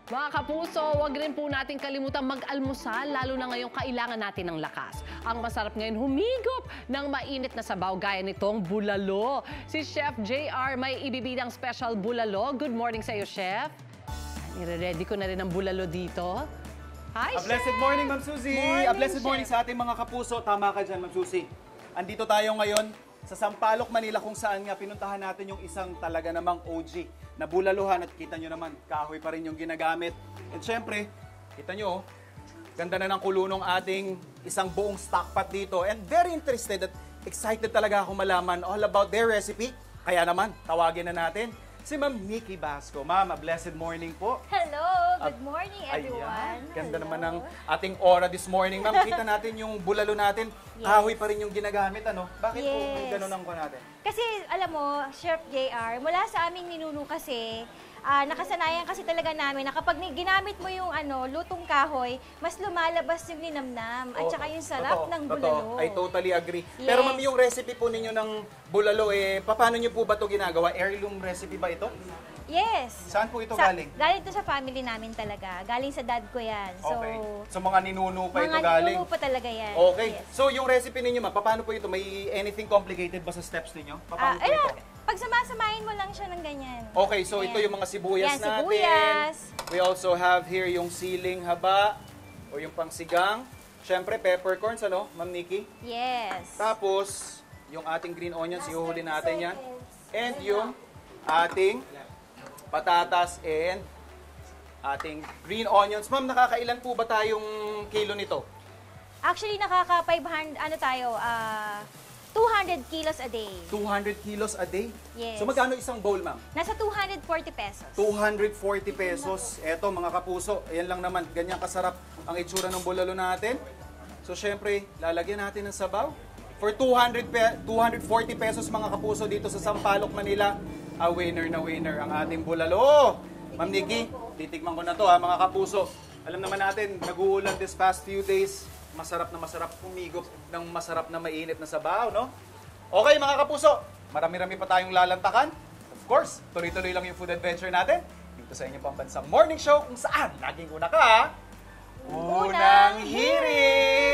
Mga kapuso, wag rin po natin kalimutan mag-almusal, lalo na ngayong kailangan natin ng lakas. Ang masarap ngayon humigop ng mainit na sabaw gaya nitong bulalo. Si Chef JR may ibibidang special bulalo. Good morning sa iyo, Chef. Nire-ready ko na rin ang bulalo dito. Hi, A blessed morning, Ma'am Suzy. Morning, A blessed morning Chef. sa ating mga kapuso. Tama ka dyan, Ma'am Suzy. Andito tayo ngayon sa Sampaloc, Manila, kung saan nga pinuntahan natin yung isang talaga namang OG na bulaluhan at kita nyo naman, kahoy pa rin yung ginagamit. And syempre, kita nyo, ganda na ng kulo ng ating isang buong stock pot dito. And very interested at excited talaga ako malaman all about their recipe. Kaya naman, tawagin na natin si Ma'am Nikki Basco. Ma'am, a blessed morning po. Hello! Good morning, everyone. Ayan, ganda Hello. naman ng ating aura this morning. Ma'am, kita natin yung bulalo natin. Yes. Kahoy pa rin yung ginagamit, ano? Bakit po may Yes. ganun ang ko natin? Kasi, alam mo, Chef JR, mula sa aming ninuno kasi, nakasanayan kasi talaga namin na kapag ginamit mo yung lutong kahoy, mas lumalabas yung ninamnam at saka yung sarap ng bulalo. I totally agree. Yes. Pero ma'am, yung recipe po ninyo ng bulalo, paano nyo po ba ito ginagawa? Heirloom recipe ba ito? Yes. Saan po ito galing? Galing ito sa family namin talaga. Galing sa dad ko yan. So, Okay. So mga ninuno pa ito mga galing? ninuno pa talaga yan. Okay. Yes. So yung recipe ninyo, ma'am, paano po ito? May anything complicated ba sa steps ninyo? Paano po ito? Pag samasamahin mo lang siya ng ganyan. Okay, so ito Ayan. yung mga sibuyas Yan, natin. sibuyas. We also have here yung siling haba o yung pangsigang. Siyempre, peppercorns, ano, Ma'am Nikki? Yes. Tapos, yung ating green onions, ihuhuli natin yan. And yung ating patatas and ating green onions. Ma'am, nakakailan po ba tayong kilo nito? Actually, nakaka 500, 200 kilos a day. 200 kilos a day? Yes. So magkano isang bowl, ma'am? Nasa 240 pesos. 240 pesos. Eto mga kapuso, ayan lang naman, ganyan kasarap ang itsura ng bulalo natin. So syempre, lalagyan natin ng sabaw. For 240 pesos mga kapuso dito sa Sampaloc, Manila, a winner na winner ang ating bulalo. Ma'am Nikki, titikman ko na to mga kapuso. Alam naman natin, nag-uulan this past few days. Masarap humigop ng masarap na mainit na sabaw, no? Okay mga kapuso, marami-rami pa tayong lalantakan. Of course, tuloy-tuloy lang yung food adventure natin dito sa inyong pambansang morning show kung saan laging una ka, unang hirit!